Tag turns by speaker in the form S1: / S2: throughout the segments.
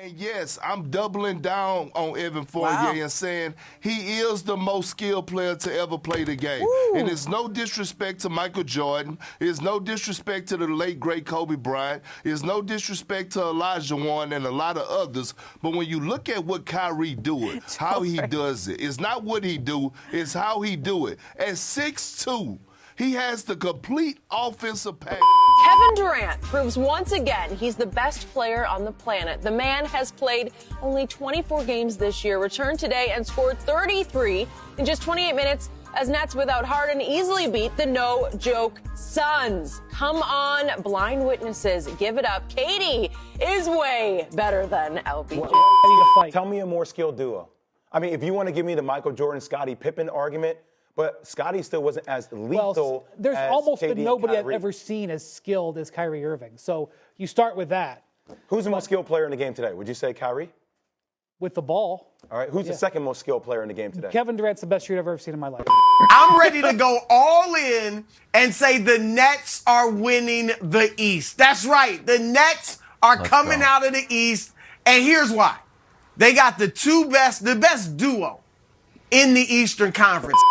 S1: And yes, I'm doubling down on Evan Fournier and saying he is the most skilled player to ever play the game. Woo. And it's no disrespect to Michael Jordan. It's no disrespect to the late, great Kobe Bryant. It's no disrespect to Elijah Warren and a lot of others. But when you look at what Kyrie do, how he does it, it's not what he do, it's how he do it. At 6'2", he has the complete offensive package.
S2: Kevin Durant proves once again he's the best player on the planet. The man has played only 24 games this year, returned today and scored 33 in just 28 minutes as Nets without Harden easily beat the no-joke Suns. Come on, blind witnesses, give it up. Katie is way better than LBJ.
S3: Ready to fight. Tell me a more skilled duo. I mean, if you want to give me the Michael Jordan, Scottie Pippen argument, but Scottie still wasn't as lethal
S4: there's
S3: as
S4: almost
S3: KD
S4: been nobody
S3: and
S4: I've
S3: Kyrie.
S4: ever seen as skilled as Kyrie Irving. So you start with that.
S3: Who's the most skilled player in the game today? Would you say Kyrie?
S4: With the ball.
S3: All right. Who's the second most skilled player in the game today?
S4: Kevin Durant's the best shooter I've ever seen in my life.
S5: I'm ready to go all in and say the Nets are winning the East. That's right. The Nets are coming out of the East. And here's why. They got the best duo in the Eastern Conference.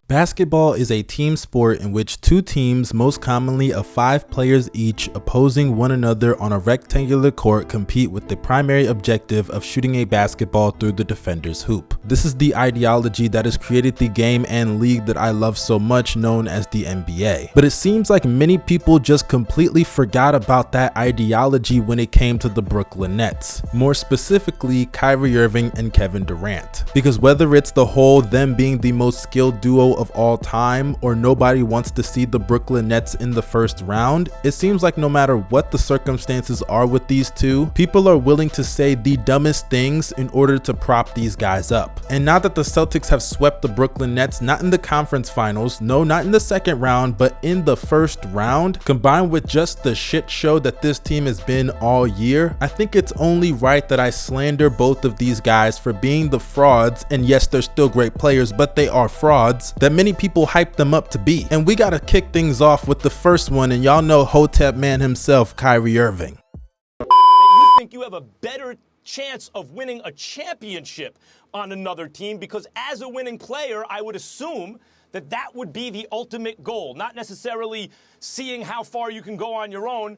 S6: Basketball is a team sport in which two teams, most commonly of 5 players each, opposing one another on a rectangular court, compete with the primary objective of shooting a basketball through the defender's hoop. This is the ideology that has created the game and league that I love so much, known as the NBA. But it seems like many people just completely forgot about that ideology when it came to the Brooklyn Nets. More specifically, Kyrie Irving and Kevin Durant. Because whether it's the whole them being the most skilled duo of all time, or nobody wants to see the Brooklyn Nets in the first round, it seems like no matter what the circumstances are with these two, people are willing to say the dumbest things in order to prop these guys up. And now that the Celtics have swept the Brooklyn Nets, not in the conference finals, no, not in the second round, but in the first round, combined with just the shit show that this team has been all year, I think it's only right that I slander both of these guys for being the frauds, and yes, they're still great players, but they are frauds, that many people hype them up to be. And we gotta kick things off with the first one, and y'all know Hotep man himself, Kyrie Irving.
S7: You think you have a better chance of winning a championship on another team because as a winning player, I would assume that that would be the ultimate goal, not necessarily seeing how far you can go on your own,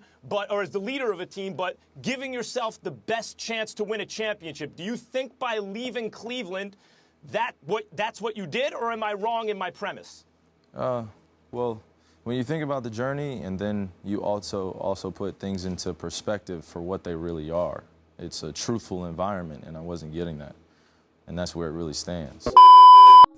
S7: or as the leader of a team, but giving yourself the best chance to win a championship. Do you think by leaving Cleveland that's what you did, or am I wrong in my premise?
S8: Well, when you think about the journey, and then you also put things into perspective for what they really are, it's a truthful environment, and I wasn't getting that, and that's where it really stands.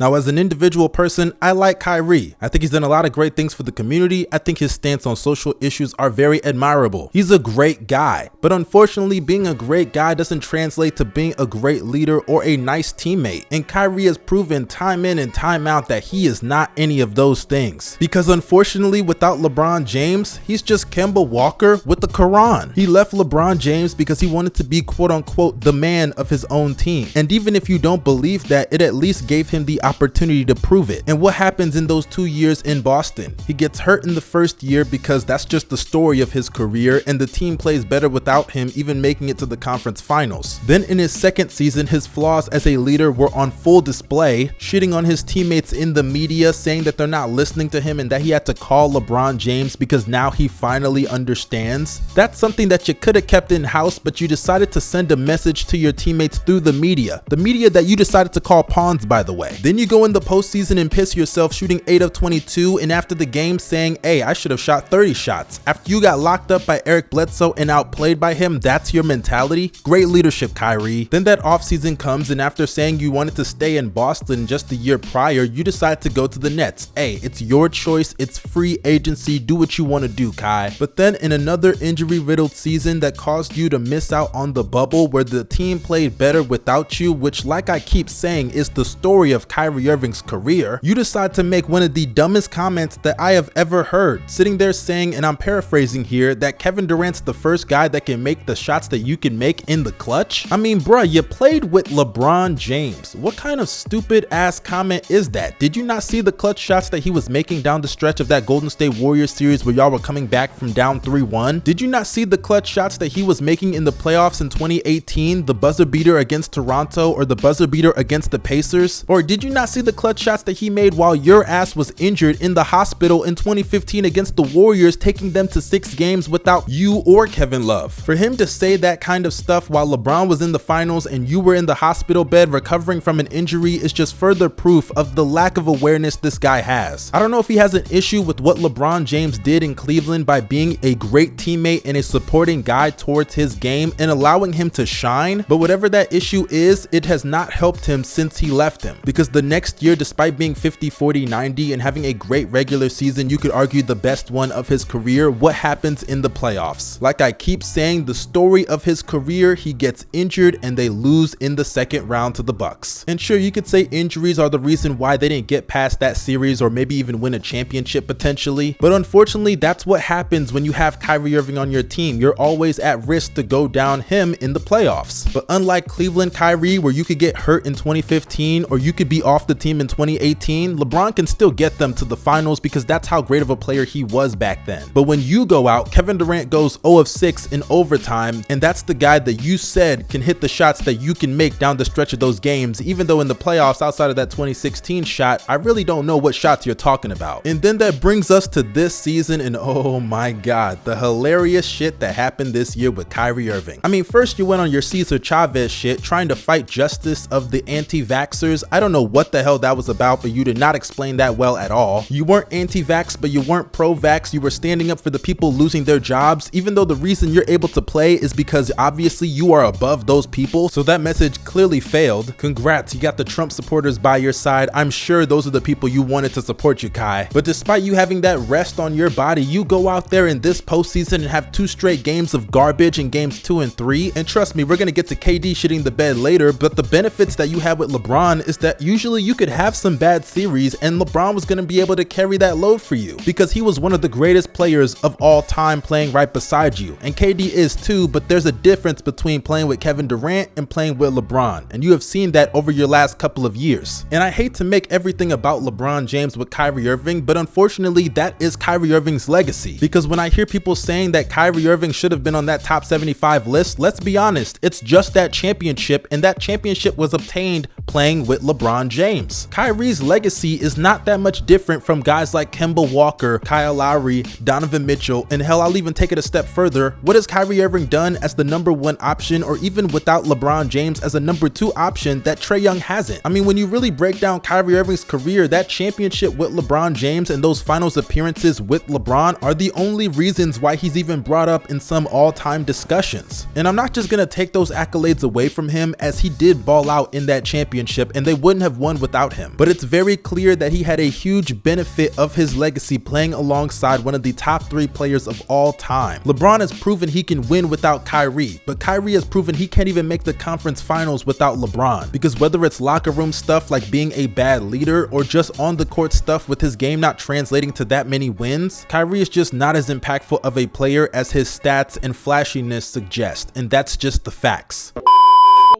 S6: Now, as an individual person, I like Kyrie. I think he's done a lot of great things for the community. I think his stance on social issues are very admirable. He's a great guy, but unfortunately, being a great guy doesn't translate to being a great leader or a nice teammate. And Kyrie has proven time in and time out that he is not any of those things. Because unfortunately, without LeBron James, he's just Kemba Walker with the Quran. He left LeBron James because he wanted to be quote unquote the man of his own team. And even if you don't believe that, it at least gave him the opportunity to prove it. And what happens in those 2 years in Boston? He gets hurt in the first year because that's just the story of his career, and the team plays better without him, even making it to the conference finals. Then in his second season, his flaws as a leader were on full display, shitting on his teammates in the media, saying that they're not listening to him and that he had to call LeBron James because now he finally understands. That's something that you could have kept in house, but you decided to send a message to your teammates through the media that you decided to call pawns, by the way. Then you go in the postseason and piss yourself shooting 8 of 22, and after the game saying, hey, I should have shot 30 shots. After you got locked up by Eric Bledsoe and outplayed by him, that's your mentality? Great leadership, Kyrie. Then that offseason comes, and after saying you wanted to stay in Boston just the year prior, you decide to go to the Nets. Hey, it's your choice, it's free agency, do what you want to do, Kai. But then in another injury-riddled season that caused you to miss out on the bubble where the team played better without you, which like I keep saying is the story of Kyrie Kyrie Irving's career, you decide to make one of the dumbest comments that I have ever heard, sitting there saying, and I'm paraphrasing here, that Kevin Durant's the first guy that can make the shots that you can make in the clutch. I mean, bruh, you played with LeBron James. What kind of stupid ass comment is that? Did you not see the clutch shots that he was making down the stretch of that Golden State Warriors series where y'all were coming back from down 3-1? Did you not see the clutch shots that he was making in the playoffs in 2018, the buzzer beater against Toronto or the buzzer beater against the Pacers? Or did you not see the clutch shots that he made while your ass was injured in the hospital in 2015 against the Warriors, taking them to 6 games without you or Kevin Love? For him to say that kind of stuff while LeBron was in the finals and you were in the hospital bed recovering from an injury is just further proof of the lack of awareness this guy has. I don't know if he has an issue with what LeBron James did in Cleveland by being a great teammate and a supporting guy towards his game and allowing him to shine, but whatever that issue is, it has not helped him since he left him, because the next year, despite being 50, 40, 90 and having a great regular season, you could argue the best one of his career, what happens in the playoffs? Like I keep saying, the story of his career, he gets injured and they lose in the second round to the Bucks. And sure, you could say injuries are the reason why they didn't get past that series or maybe even win a championship potentially, but unfortunately that's what happens when you have Kyrie Irving on your team. You're always at risk to go down him in the playoffs. But unlike Cleveland Kyrie, where you could get hurt in 2015 or you could be off the team in 2018, LeBron can still get them to the finals because that's how great of a player he was back then. But when you go out, Kevin Durant goes 0 of 6 in overtime, and that's the guy that you said can hit the shots that you can make down the stretch of those games, even though in the playoffs, outside of that 2016 shot, I really don't know what shots you're talking about. And then that brings us to this season, and oh my god, the hilarious shit that happened this year with Kyrie Irving. I mean, first you went on your Cesar Chavez shit, trying to fight justice of the anti-vaxxers. I don't know what the hell that was about, but you did not explain that well at all. You weren't anti-vax, but you weren't pro-vax. You were standing up for the people losing their jobs, even though the reason you're able to play is because obviously you are above those people. So that message clearly failed. Congrats, you got the Trump supporters by your side. I'm sure those are the people you wanted to support you, Kai. But despite you having that rest on your body, you go out there in this postseason and have 2 straight games of garbage in games 2 and 3. And trust me, we're gonna get to KD shitting the bed later, but the benefits that you have with LeBron is that usually you could have some bad series and LeBron was gonna be able to carry that load for you because he was one of the greatest players of all time playing right beside you. And KD is too, but there's a difference between playing with Kevin Durant and playing with LeBron, and you have seen that over your last couple of years. And I hate to make everything about LeBron James with Kyrie Irving, but unfortunately that is Kyrie Irving's legacy, because when I hear people saying that Kyrie Irving should have been on that top 75 list, let's be honest, it's just that championship, and that championship was obtained playing with LeBron James. Kyrie's legacy is not that much different from guys like Kemba Walker, Kyle Lowry, Donovan Mitchell, and hell, I'll even take it a step further. What has Kyrie Irving done as the #1 option, or even without LeBron James as a #2 option, that Trae Young hasn't? I mean, when you really break down Kyrie Irving's career, that championship with LeBron James and those finals appearances with LeBron are the only reasons why he's even brought up in some all-time discussions. And I'm not just gonna take those accolades away from him, as he did ball out in that championship and they wouldn't have won without him. But it's very clear that he had a huge benefit of his legacy playing alongside one of the top 3 players of all time. LeBron has proven he can win without Kyrie, but Kyrie has proven he can't even make the conference finals without LeBron, because whether it's locker room stuff like being a bad leader or just on the court stuff with his game not translating to that many wins, Kyrie is just not as impactful of a player as his stats and flashiness suggest, and that's just the facts.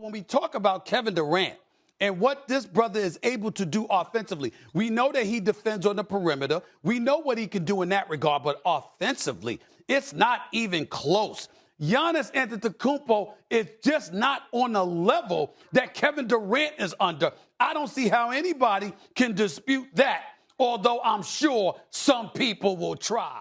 S9: When we talk about Kevin Durant and what this brother is able to do offensively, we know that he defends on the perimeter. We know what he can do in that regard, but offensively, it's not even close. Giannis Antetokounmpo is just not on the level that Kevin Durant is under. I don't see how anybody can dispute that, although I'm sure some people will try.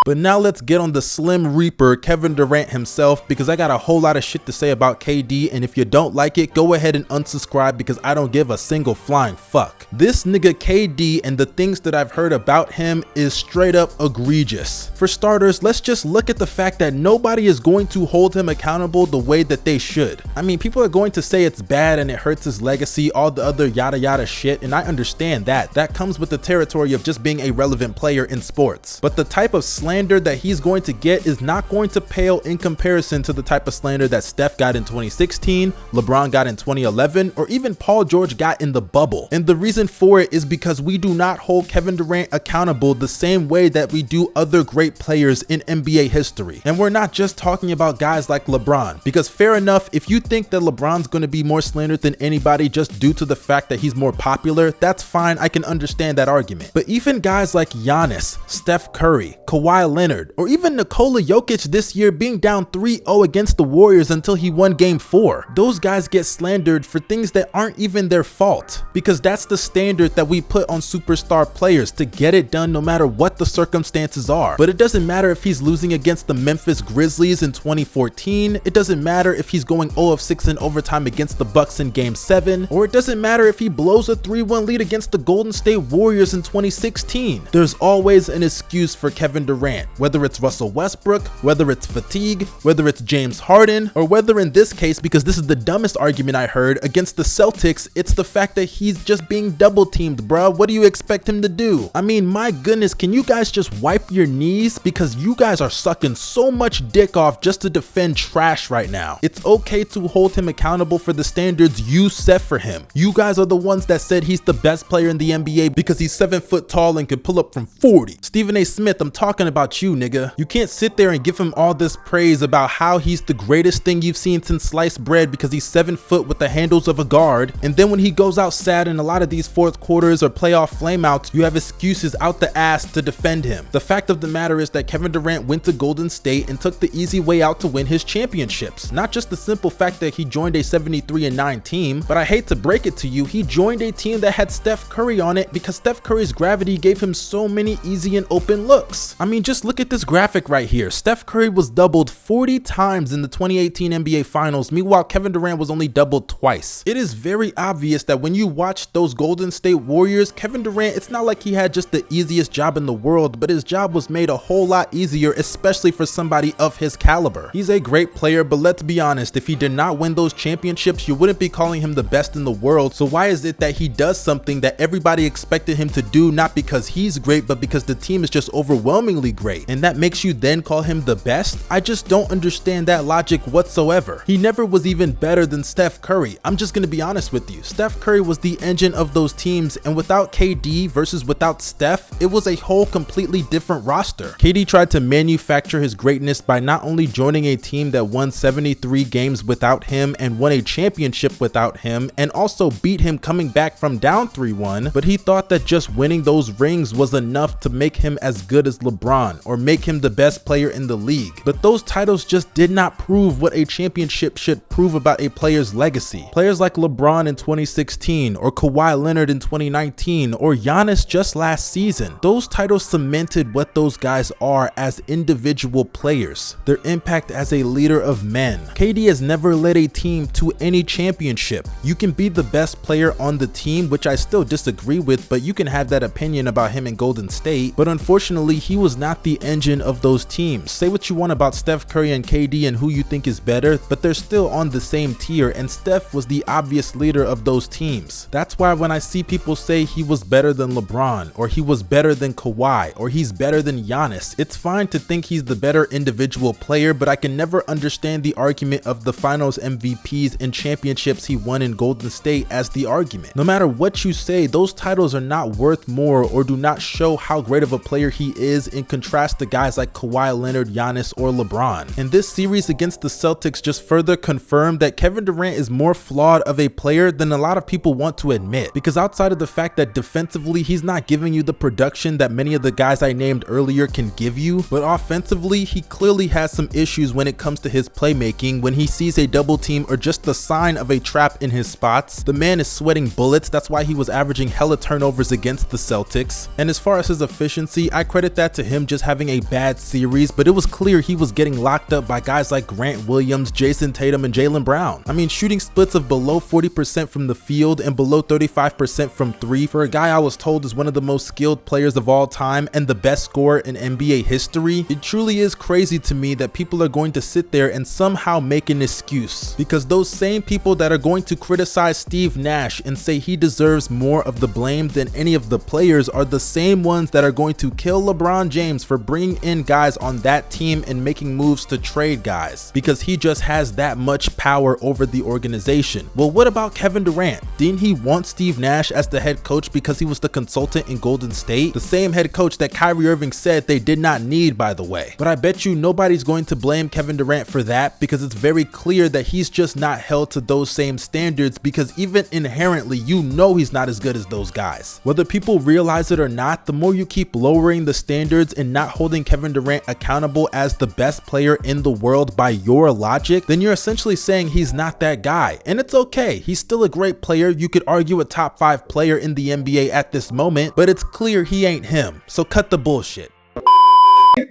S6: But now let's get on the Slim Reaper, Kevin Durant himself, because I got a whole lot of shit to say about KD, and if you don't like it, go ahead and unsubscribe because I don't give a single flying fuck. This nigga KD and the things that I've heard about him is straight up egregious. For starters, let's just look at the fact that nobody is going to hold him accountable the way that they should. I mean, people are going to say it's bad and it hurts his legacy, all the other yada yada shit, and I understand that. That comes with the territory of just being a relevant player in sports. But the type of slam slander that he's going to get is not going to pale in comparison to the type of slander that Steph got in 2016, LeBron got in 2011, or even Paul George got in the bubble. And the reason for it is because we do not hold Kevin Durant accountable the same way that we do other great players in NBA history. And we're not just talking about guys like LeBron, because fair enough, if you think that LeBron's going to be more slandered than anybody just due to the fact that he's more popular, that's fine, I can understand that argument. But even guys like Giannis, Steph Curry, Kawhi Leonard, or even Nikola Jokic this year being down 3-0 against the Warriors until he won Game 4, those guys get slandered for things that aren't even their fault, because that's the standard that we put on superstar players, to get it done no matter what the circumstances are. But it doesn't matter if he's losing against the Memphis Grizzlies in 2014, it doesn't matter if he's going 0 of 6 in overtime against the Bucks in Game 7, or it doesn't matter if he blows a 3-1 lead against the Golden State Warriors in 2016. There's always an excuse for Kevin Durant, whether it's Russell Westbrook, whether it's fatigue, whether it's James Harden, or whether in this case, because this is the dumbest argument I heard, against the Celtics, it's the fact that he's just being double teamed, bruh. What do you expect him to do? I mean, my goodness, can you guys just wipe your knees? Because you guys are sucking so much dick off just to defend trash right now. It's okay to hold him accountable for the standards you set for him. You guys are the ones that said he's the best player in the NBA because he's 7 foot tall and can pull up from 40. Stephen A. Smith, I'm talking about you, nigga. You can't sit there and give him all this praise about how he's the greatest thing you've seen since sliced bread because he's 7 foot with the handles of a guard, and then when he goes out sad in a lot of these fourth quarters or playoff flameouts, you have excuses out the ass to defend him. The fact of the matter is that Kevin Durant went to Golden State and took the easy way out to win his championships. Not just the simple fact that he joined a 73-9 team, but I hate to break it to you, he joined a team that had Steph Curry on it because Steph Curry's gravity gave him so many easy and open looks. I mean, just look at this graphic right here. Steph Curry was doubled 40 times in the 2018 NBA Finals, meanwhile Kevin Durant was only doubled twice. It is very obvious that when you watch those Golden State Warriors, Kevin Durant, it's not like he had just the easiest job in the world, but his job was made a whole lot easier, especially for somebody of his caliber. He's a great player, but let's be honest, if he did not win those championships, you wouldn't be calling him the best in the world. So why is it that he does something that everybody expected him to do, not because he's great, but because the team is just overwhelmingly great, and that makes you then call him the best? I just don't understand that logic whatsoever. He never was even better than Steph Curry. I'm just gonna be honest with you. Steph Curry was the engine of those teams, and without KD versus without Steph, it was a whole completely different roster. KD tried to manufacture his greatness by not only joining a team that won 73 games without him and won a championship without him, and also beat him coming back from down 3-1, but he thought that just winning those rings was enough to make him as good as LeBron or make him the best player in the league. But those titles just did not prove what a championship should prove about a player's legacy. Players like LeBron in 2016 or Kawhi Leonard in 2019 or Giannis just last season, those titles cemented what those guys are as individual players, their impact as a leader of men. KD has never led a team to any championship. You can be the best player on the team, which I still disagree with, but you can have that opinion about him in Golden State, but unfortunately he was not the engine of those teams. Say what you want about Steph Curry and KD and who you think is better, but they're still on the same tier, and Steph was the obvious leader of those teams. That's why when I see people say he was better than LeBron, or he was better than Kawhi, or he's better than Giannis, it's fine to think he's the better individual player, but I can never understand the argument of the finals MVPs and championships he won in Golden State as the argument. No matter what you say, those titles are not worth more or do not show how great of a player he is in contrast to guys like Kawhi Leonard, Giannis, or LeBron. And this series against the Celtics just further confirmed that Kevin Durant is more flawed of a player than a lot of people want to admit, because outside of the fact that defensively he's not giving you the production that many of the guys I named earlier can give you, but offensively he clearly has some issues when it comes to his playmaking. When he sees a double team or just the sign of a trap in his spots, the man is sweating bullets. That's why he was averaging hella turnovers against the Celtics. And as far as his efficiency, I credit that to him just having a bad series, but it was clear he was getting locked up by guys like Grant Williams, Jason Tatum, and Jaylen Brown. I mean, shooting splits of below 40% from the field and below 35% from three for a guy I was told is one of the most skilled players of all time and the best scorer in NBA history. It truly is crazy to me that people are going to sit there and somehow make an excuse, because those same people that are going to criticize Steve Nash and say he deserves more of the blame than any of the players are the same ones that are going to kill LeBron James reasons for bringing in guys on that team and making moves to trade guys, because he just has that much power over the organization. Well, what about Kevin Durant? Didn't he want Steve Nash as the head coach because he was the consultant in Golden State? The same head coach that Kyrie Irving said they did not need, by the way. But I bet you nobody's going to blame Kevin Durant for that, because it's very clear that he's just not held to those same standards, because even inherently you know he's not as good as those guys. Whether people realize it or not, the more you keep lowering the standards and not holding Kevin Durant accountable as the best player in the world by your logic, then you're essentially saying he's not that guy. And it's okay, he's still a great player. You could argue a top 5 player in the NBA at this moment, but it's clear he ain't him. So cut the bullshit.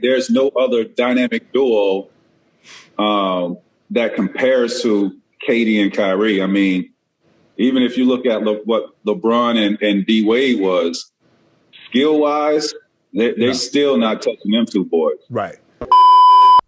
S10: There's no other dynamic duo that compares to KD and Kyrie. I mean, even if you look at what LeBron and D Wade was, skill-wise, they're still not touching them two boys.
S3: Right.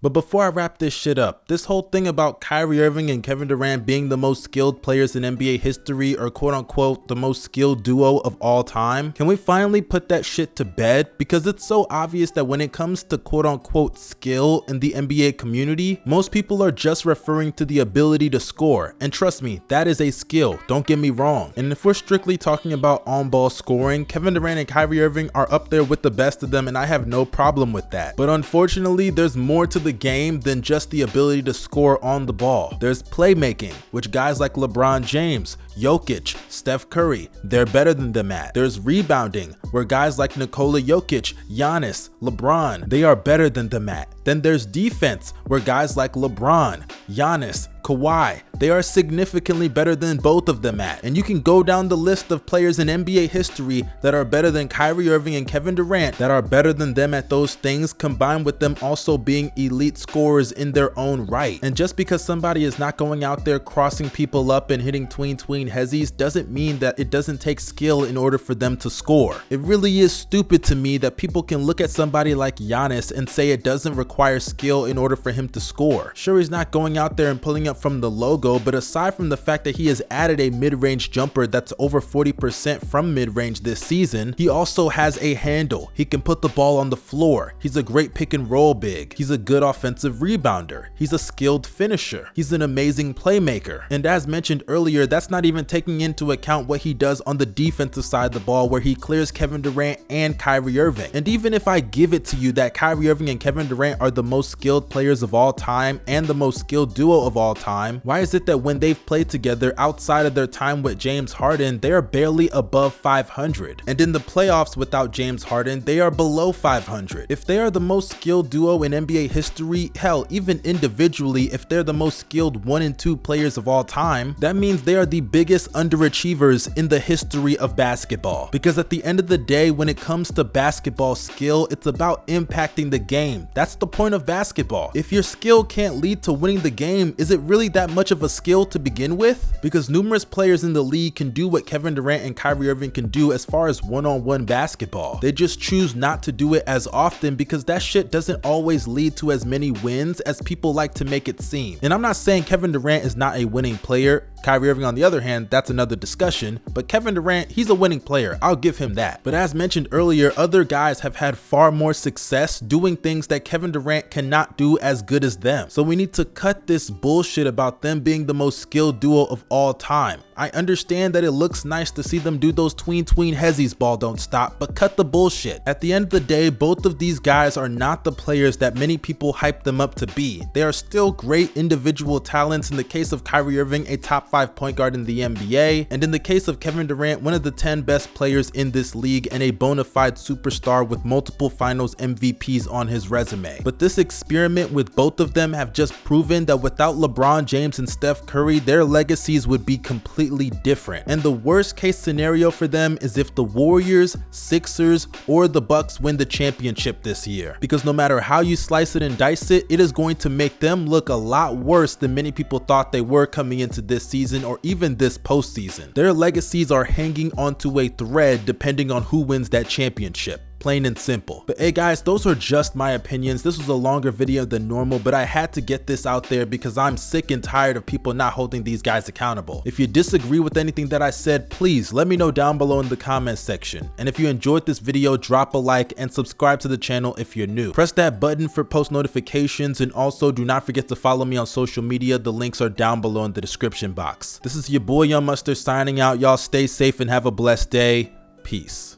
S6: But before I wrap this shit up, this whole thing about Kyrie Irving and Kevin Durant being the most skilled players in NBA history, or quote unquote the most skilled duo of all time, can we finally put that shit to bed? Because it's so obvious that when it comes to quote unquote skill in the NBA community, most people are just referring to the ability to score. And trust me, that is a skill, don't get me wrong. And if we're strictly talking about on-ball scoring, Kevin Durant and Kyrie Irving are up there with the best of them, and I have no problem with that. But unfortunately, there's more to the game than just the ability to score on the ball. There's playmaking, which guys like LeBron James, Jokic, Steph Curry, they're better than them at. There's rebounding, where guys like Nikola Jokic, Giannis, LeBron, they are better than them at. Then there's defense, where guys like LeBron, Giannis, Kawhi, they are significantly better than both of them at. And you can go down the list of players in NBA history that are better than Kyrie Irving and Kevin Durant, that are better than them at those things, combined with them also being elite scorers in their own right. And just because somebody is not going out there crossing people up and hitting tween hezzies doesn't mean that it doesn't take skill in order for them to score. It really is stupid to me that people can look at somebody like Giannis and say it doesn't require skill in order for him to score. Sure, he's not going out there and pulling up from the logo, but aside from the fact that he has added a mid-range jumper that's over 40% from mid-range this season, he also has a handle. He can put the ball on the floor. He's a great pick and roll big. He's a good offensive rebounder. He's a skilled finisher. He's an amazing playmaker. And as mentioned earlier, that's not even taking into account what he does on the defensive side of the ball, where he clears Kevin Durant and Kyrie Irving. And even if I give it to you that Kyrie Irving and Kevin Durant are the most skilled players of all time and the most skilled duo of all time, why is it that when they've played together outside of their time with James Harden, they are barely above 500? And in the playoffs without James Harden, they are below 500. If they are the most skilled duo in NBA history, hell, even individually, if they're the most skilled 1 and 2 players of all time, that means they are the biggest underachievers in the history of basketball. Because at the end of the day, when it comes to basketball skill, it's about impacting the game. That's the point of basketball. If your skill can't lead to winning the game, is it really that much of a skill to begin with? Because numerous players in the league can do what Kevin Durant and Kyrie Irving can do as far as one-on-one basketball. They just choose not to do it as often because that shit doesn't always lead to as many wins as people like to make it seem. And I'm not saying Kevin Durant is not a winning player. Kyrie Irving, on the other hand, that's another discussion, but Kevin Durant, he's a winning player. I'll give him that. But as mentioned earlier, other guys have had far more success doing things that Kevin Durant cannot do as good as them. So we need to cut this bullshit about them being the most skilled duo of all time. I understand that it looks nice to see them do those tween hezzies ball don't stop, but cut the bullshit. At the end of the day, both of these guys are not the players that many people hype them up to be. They are still great individual talents. In the case of Kyrie Irving, a top 5 point guard in the NBA, and in the case of Kevin Durant, one of the 10 best players in this league and a bona fide superstar with multiple finals MVPs on his resume. But this experiment with both of them have just proven that without LeBron James and Steph Curry, their legacies would be completely different. And the worst case scenario for them is if the Warriors, Sixers, or the Bucks win the championship this year. Because no matter how you slice it and dice it, it is going to make them look a lot worse than many people thought they were coming into this season or even this postseason. Their legacies are hanging onto a thread depending on who wins that championship. plain and simple. But hey guys, those are just my opinions. This was a longer video than normal, but I had to get this out there because I'm sick and tired of people not holding these guys accountable. If you disagree with anything that I said, please let me know down below in the comments section. And if you enjoyed this video, drop a like and subscribe to the channel if you're new. Press that button for post notifications, and also do not forget to follow me on social media. The links are down below in the description box. This is your boy Young Mustard signing out. Y'all stay safe and have a blessed day. Peace.